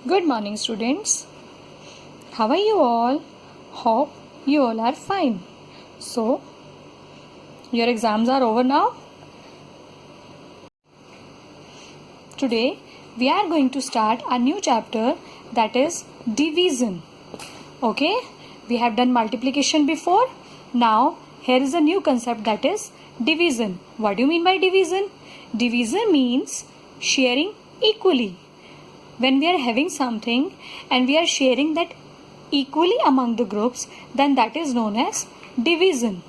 Good morning, students. How are you all? Hope you all are fine. So, your exams are over now. Today, we are going to start a new chapter, that is division. Okay, we have done multiplication before. Now, here is a new concept, that is division. What do you mean by division? Division means sharing equally. When we are having something and we are sharing that equally among the groups, then that is known as division.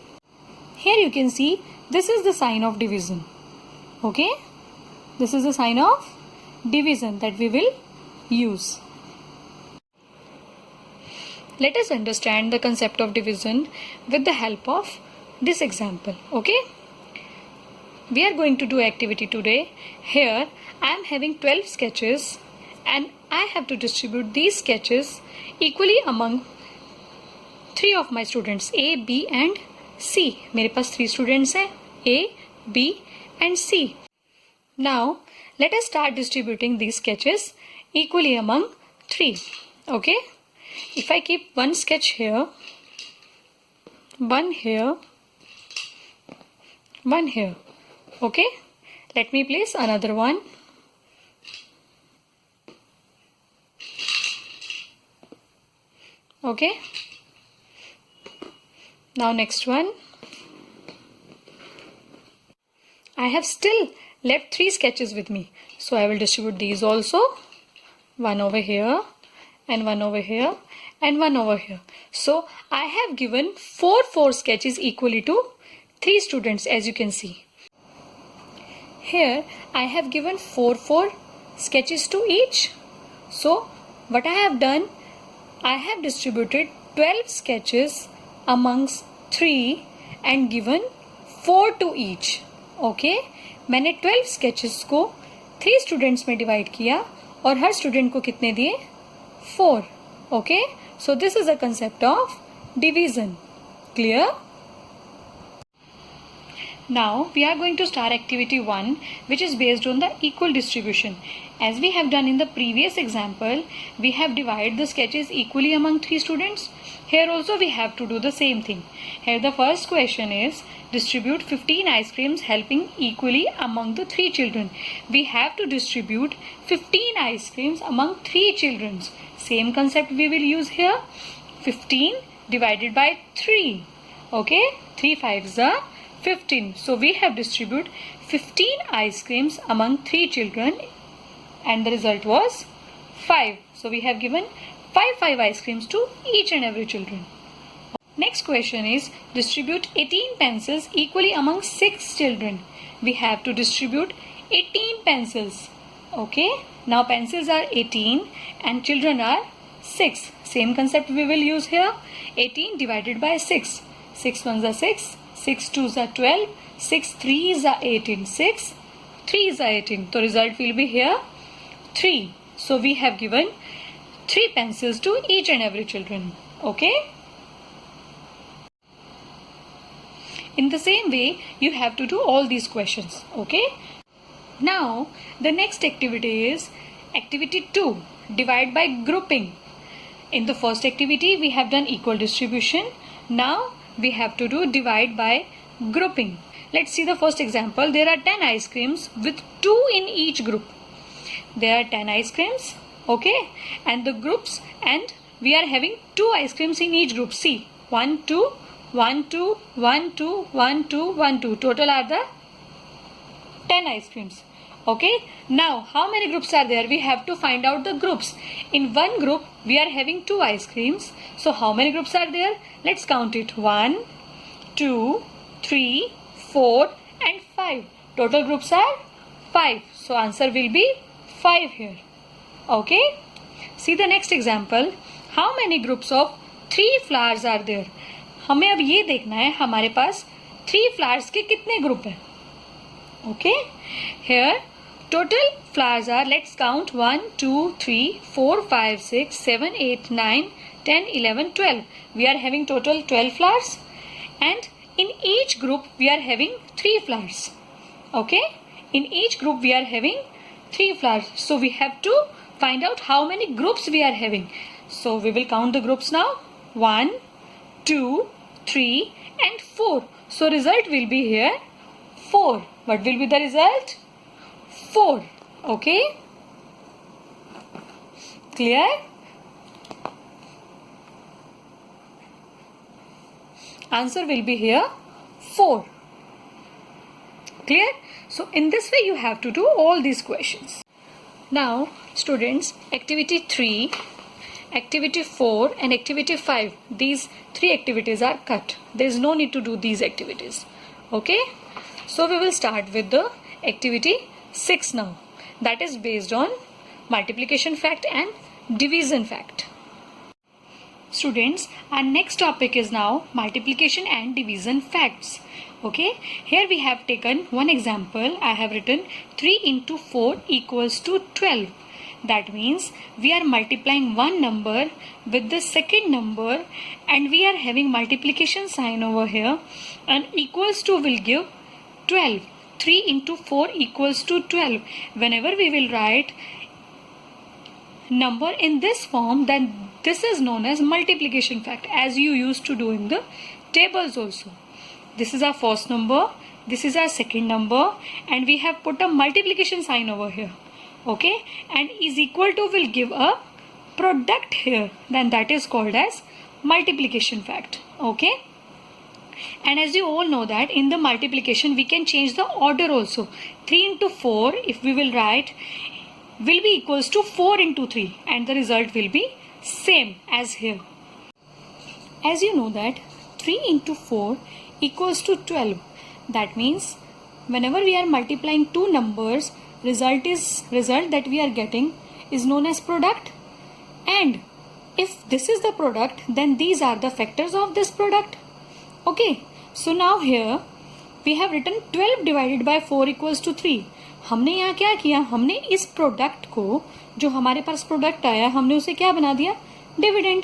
Here you can see this is the sign of division. Okay, this is the sign of division that we will use. Let us understand the concept of division with the help of this example. Okay, we are going to do activity today. Here I am having 12 sketches and I have to distribute these sketches equally among 3 of my students, A, B and C. मेरे पास 3 students हैं, A, B and C. Now let us start distributing these sketches equally among 3. Okay, if I keep one sketch here, one here, one here. Okay, let me place another one. Okay, now next one. I have still left 3 sketches with me, so I will distribute these also. One over here and one over here and one over here. So I have given 4 sketches equally to 3 students, as you can see. Here I have given 4 sketches to each. So what I have done, I have distributed 12 sketches amongst 3 and given 4 to each. Okay, मैंने 12 sketches को 3 students में divide किया और हर student को कितने दिए? 4. Okay, so this is a concept of division. Clear? Now we are going to start activity 1, which is based on the equal distribution. As we have done in the previous example, we have divided the sketches equally among 3 students. Here also we have to do the same thing. Here the first question is distribute 15 ice creams helping equally among the 3 children. We have to distribute 15 ice creams among 3 children. Same concept we will use here. 15 divided by 3. Okay, 3 5s are 15. So we have distributed 15 ice creams among 3 children and the result was 5. So we have given 5 ice creams to each and every children. Next question is distribute 18 pencils equally among 6 children. We have to distribute 18 pencils. Okay, now pencils are 18 and children are 6. Same concept we will use here. 18 divided by 6. 6 ones are 6. 6 2s are 12, 6 3s are 18, 6 3s are 18. The result will be here 3. So we have given 3 pencils to each and every children. Okay. In the same way, you have to do all these questions. Okay. Now the next activity is activity 2. Divide by grouping. In the first activity, we have done equal distribution. Now we have to do divide by grouping. Let's see the first example. There are 10 ice creams with 2 in each group. There are 10 ice creams. Okay, and the groups, and we are having 2 ice creams in each group. See, 1 2 1 2 1 2 1 2 1 2. Total are the 10 ice creams. Okay, now how many groups are there? We have to find out the groups. In one group we are having 2 ice creams. So how many groups are there? Let's count it. 1 2 3 4 and 5. Total groups are 5. So answer will be 5 here. Okay, see the next example. How many groups of 3 flowers are there? हमें अब ये देखना है हमारे पास 3 flowers के कितने group हैं. Okay, here total flowers are, let's count, 1 2 3 4 5 6 7 8 9 10 11 12. We are having total 12 flowers and in each group we are having 3 flowers. Okay, in each group we are having 3 flowers. So we have to find out how many groups we are having. So we will count the groups now. 1, 2, 3 and 4. So result will be here 4. What will be the result? 4. Okay? Clear? Answer will be here 4. Clear? So in this way you have to do all these questions. Now students, activity 3, activity 4 and activity 5, these 3 activities are cut. There is no need to do these activities. Okay? So we will start with the activity 6 now. That is based on multiplication fact and division fact. Students, our next topic is now multiplication and division facts. Okay, here we have taken one example. I have written 3 into 4 equals to 12. That means we are multiplying one number with the second number and we are having multiplication sign over here, and equals to will give 12. 3 into 4 equals to 12. Whenever we will write number in this form, then this is known as multiplication fact, as you used to do in the tables also. This is our first number, this is our second number, and we have put a multiplication sign over here. Okay, and is equal to will give a product here, then that is called as multiplication fact. Okay, and as you all know that in the multiplication we can change the order also. 3 into 4, if we will write, will be equals to 4 into 3 and the result will be same as here. As you know that 3 into 4 equals to 12. That means whenever we are multiplying two numbers, result that we are getting is known as product, and if this is the product, then these are the factors of this product. Okay, so now here we have written 12 divided by 4 equals to 3. हमने यहाँ क्या किया, हमने इस product को, जो हमारे पास product आया, हमने उसे क्या बना दिया, डिविडेंड,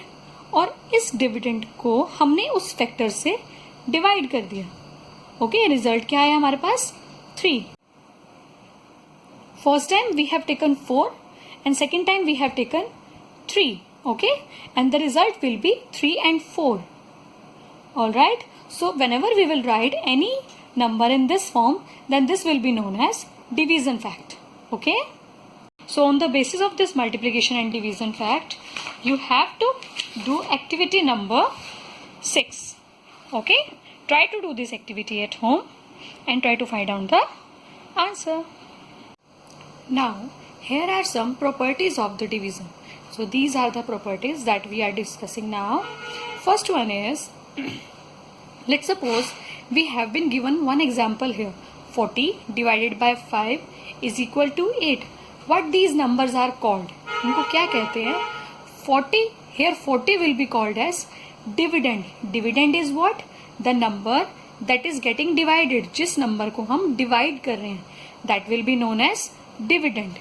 और इस डिविडेंड को हमने उस फैक्टर से डिवाइड कर दिया. ओके, रिजल्ट क्या आया हमारे पास, 3. First time we have taken 4 and second time we have taken 3. Okay, and the result will be 3 and 4. All right, so whenever we will write any number in this form, then this will be known as division fact. Okay, so on the basis of this multiplication and division fact, you have to do activity number 6. Okay, try to do this activity at home and try to find out the answer. Now here are some properties of the division. So these are the properties that we are discussing now. First one is, let's suppose we have been given one example here. 40 divided by 5 is equal to 8. What these numbers are called? इनको क्या कहते हैं? 40, here 40 will be called as dividend. Dividend is what? The number that is getting divided. जिस number को हम divide कर रहे हैं, that will be known as dividend.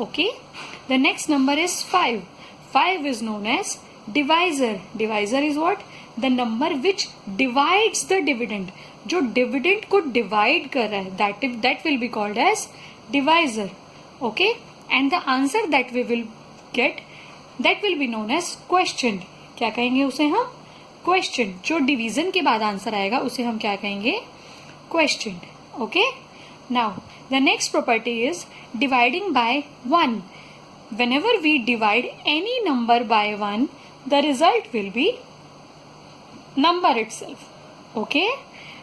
Okay. The next number is 5. 5 is known as divisor. Divisor is what? The number which divides the dividend. जो dividend को divide कर रहा है, that will be called as divisor. Okay, and the answer that we will get, that will be known as question. क्या कहेंगे उसे हम? Question. जो डिवीजन के बाद आंसर आएगा उसे हम क्या कहेंगे? Question. Okay. Now the next property is dividing by 1. Whenever we divide any number by 1, the result will be number itself. Okay.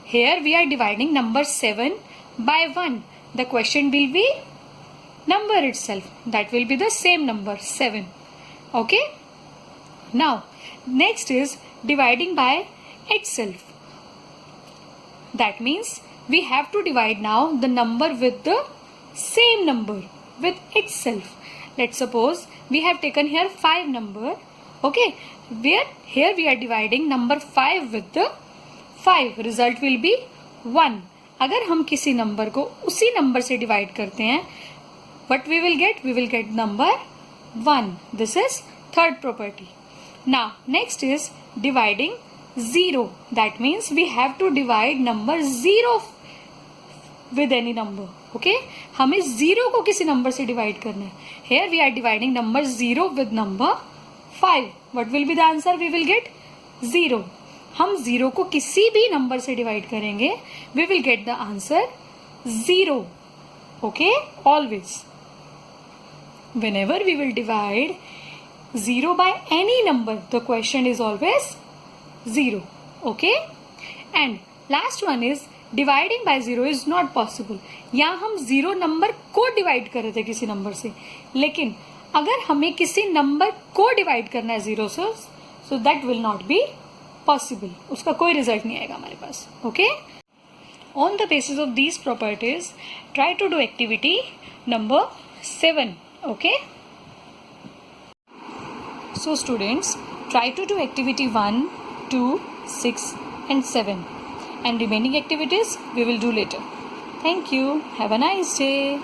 Here we are dividing number 7 by 1. The question will be number itself. That will be the same number, 7. Okay. Now next is dividing by itself. That means we have to divide now the number with the same number, with itself. Let's suppose we have taken here 5 number. Okay, where here we are dividing number 5 with the 5. Result will be 1. अगर हम किसी number को उसी number से divide करते हैं, what we will get? We will get number 1. This is third property. Now next is dividing 0. That means we have to divide number 0 with any number. Okay हमें 0 को किसी नंबर से divide करना है. Here we are dividing number 0 with number 5. What will be the answer? We will get 0. हम 0 को किसी भी नंबर से डिवाइड करेंगे, we will get the answer 0. Okay, always. Whenever we will divide 0 by any number, the question is always 0. Okay, and last one is dividing by 0 is not possible. यहाँ हम 0 number को divide कर रहे थे किसी number से, लेकिन अगर हमें किसी नंबर को डिवाइड करना है 0 से, so that will not be possible. उसका कोई रिजल्ट नहीं आएगा हमारे पास. Okay, on the basis of these properties try to do activity number 7. Okay, so students, try to do activity 1, 2, 6 and 7. And remaining activities we will do later. Thank you. Have a nice day.